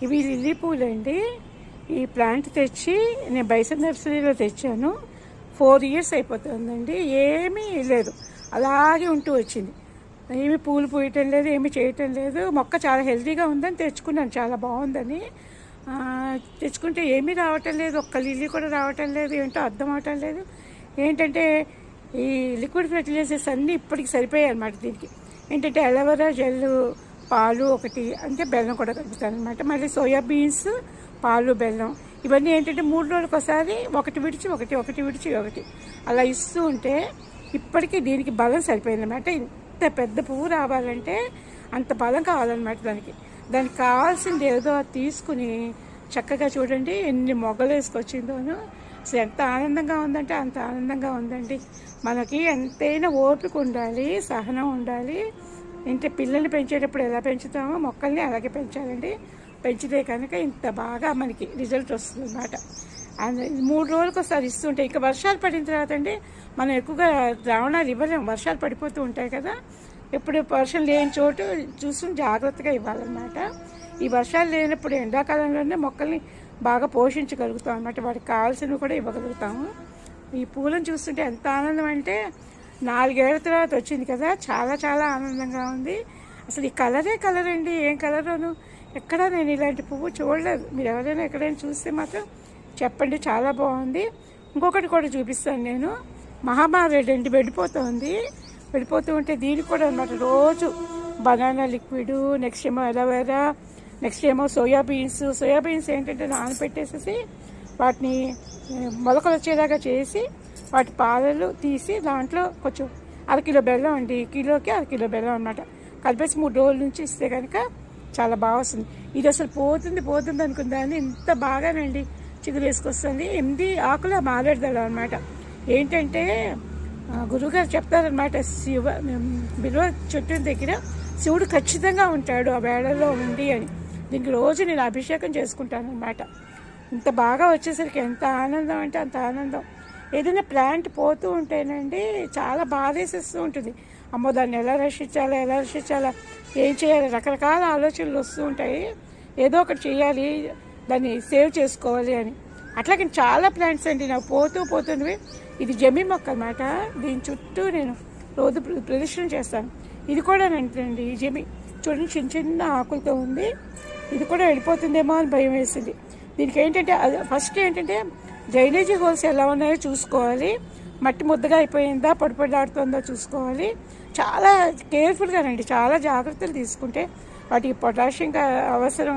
ఇవి లిల్లీ పూలు అండి. ఈ ప్లాంట్ తెచ్చి నేను బైసన్ నర్సరీలో తెచ్చాను. 4 years అయిపోతుందండి. ఏమీ లేదు, అలాగే ఉంటూ వచ్చింది. ఏమి పూలు పూయటం లేదు, ఏమి చేయటం లేదు. మొక్క చాలా హెల్తీగా ఉందని తెచ్చుకున్నాను, చాలా బాగుందని. తెచ్చుకుంటే ఏమీ రావటం లేదు, ఒక్క లిల్లీ కూడా రావటం లేదు. ఏంటో అర్థం అవటం లేదు. ఏంటంటే ఈ లిక్విడ్ ఫెర్టిలైజర్స్ అన్నీ ఇప్పటికి సరిపోయాయి అన్నమాట. దీనికి ఏంటంటే అలోవెరా జెల్లు, పాలు ఒకటి, అంటే బెల్లం కూడా కలుపుతాను అనమాట. మళ్ళీ సోయా బీన్స్, పాలు, బెల్లం ఇవన్నీ ఏంటంటే 3 రోజులకు ఒకసారి ఒకటి విడిచి ఒకటి అలా ఇస్తూ ఉంటే ఇప్పటికీ దీనికి బలం సరిపోయింది అనమాట. ఇంత పెద్ద పువ్వు రావాలంటే అంత బలం కావాలన్నమాట. దానికి కావాల్సింది ఏదో తీసుకుని చక్కగా చూడండి ఎన్ని మొగ్గలు వేసుకొచ్చిందోను. అసలు ఎంత ఆనందంగా ఉందంటే అంత ఆనందంగా ఉందండి. మనకి ఎంతైనా ఓపిక ఉండాలి, సహనం ఉండాలి. అంటే పిల్లల్ని పెంచేటప్పుడు ఎలా పెంచుతామో మొక్కల్ని అలాగే పెంచాలండి. పెంచితే కనుక ఇంత బాగా మనకి రిజల్ట్ వస్తుంది అన్నమాట. 3 రోజులకు ఒకసారి ఇస్తుంటే ఇక వర్షాలు పడిన తర్వాత అండి మనం ఎక్కువగా ద్రావణాలు ఇవ్వలేము, వర్షాలు పడిపోతూ ఉంటాయి కదా. ఎప్పుడు వర్షం లేని చోటు చూసుకుని జాగ్రత్తగా ఇవ్వాలన్నమాట. ఈ వర్షాలు లేనప్పుడు ఎండాకాలంలోనే మొక్కల్ని బాగా పోషించగలుగుతాం అన్నమాట. వాటికి కావాల్సినవి కూడా ఇవ్వగలుగుతాము. ఈ పూలను చూస్తుంటే ఎంత ఆనందం అంటే 4 ఏళ్ల తర్వాత వచ్చింది కదా, చాలా చాలా ఆనందంగా ఉంది. అసలు ఈ కలర్ అండి, ఏం కలరోను, ఎక్కడా నేను ఇలాంటి పువ్వు చూడలేదు. మీరు ఎవరైనా ఎక్కడైనా చూస్తే మాత్రం చెప్పండి, చాలా బాగుంది. ఇంకొకటి కూడా చూపిస్తాను నేను. మహామారెడ్ అండి, వెళ్ళిపోతూ ఉంటే దీనికి కూడా అనమాట రోజు బనానా లిక్విడ్, నెక్స్ట్ ఏమో అలోవెరా, నెక్స్ట్ ఏమో సోయా బీన్స్ ఏంటంటే నానబెట్టేసేసి వాటిని మొలకలు వచ్చేలాగా చేసి వాటి పాలలు తీసి దాంట్లో కొంచెం అరకిలో బెల్లం అండి, కిలోకి అరకిలో బెల్లం అనమాట కలిపేసి 3 రోజుల నుంచి ఇస్తే కనుక చాలా బాగా వస్తుంది. ఇది అసలు పోతుంది అనుకుందాన్ని ఇంత బాగానండి చిగురు వేసుకొస్తుంది. 8 ఆకుల మారేడుదలం అనమాట. ఏంటంటే గురువుగారు చెప్తారనమాట, బిల్వ చెట్టు దగ్గర శివుడు ఖచ్చితంగా ఉంటాడు ఆ వేళల్లో ఉండి అని. దీనికి రోజు నేను అభిషేకం చేసుకుంటాను అనమాట. ఇంత బాగా వచ్చేసరికి ఎంత ఆనందం అంటే అంత ఆనందం. ఏదైనా ప్లాంట్ పోతూ ఉంటేనండి చాలా బాధేసేస్తూ ఉంటుంది. అమ్మో దాన్ని ఎలా రక్షించాలా, ఏం చేయాలి, రకరకాల ఆలోచనలు వస్తూ ఉంటాయి. ఏదో ఒకటి చేయాలి, దాన్ని సేవ్ చేసుకోవాలి అని. అట్లాగే చాలా ప్లాంట్స్ అండి నాకు పోతున్నవి. ఇది జమ్మి మొక్క అన్నమాట. దీని చుట్టూ నేను రోజు ప్రదర్శన చేస్తాను. ఇది కూడా అండి, ఈ జమ్మి చూడండి చిన్న ఆకులతో ఉంది. ఇది కూడా వెళ్ళిపోతుందేమో అని భయం వేసింది. దీనికి ఏంటంటే ఫస్ట్ ఏంటంటే డ్రైనేజీ హోల్స్ ఎలా ఉన్నాయో చూసుకోవాలి. మట్టి ముద్దగా అయిపోయిందా, పొడిపొడిలాడుతుందో చూసుకోవాలి. చాలా కేర్ఫుల్గా రండి, చాలా జాగ్రత్తలు తీసుకుంటే వాటికి పొటాషియం అవసరం.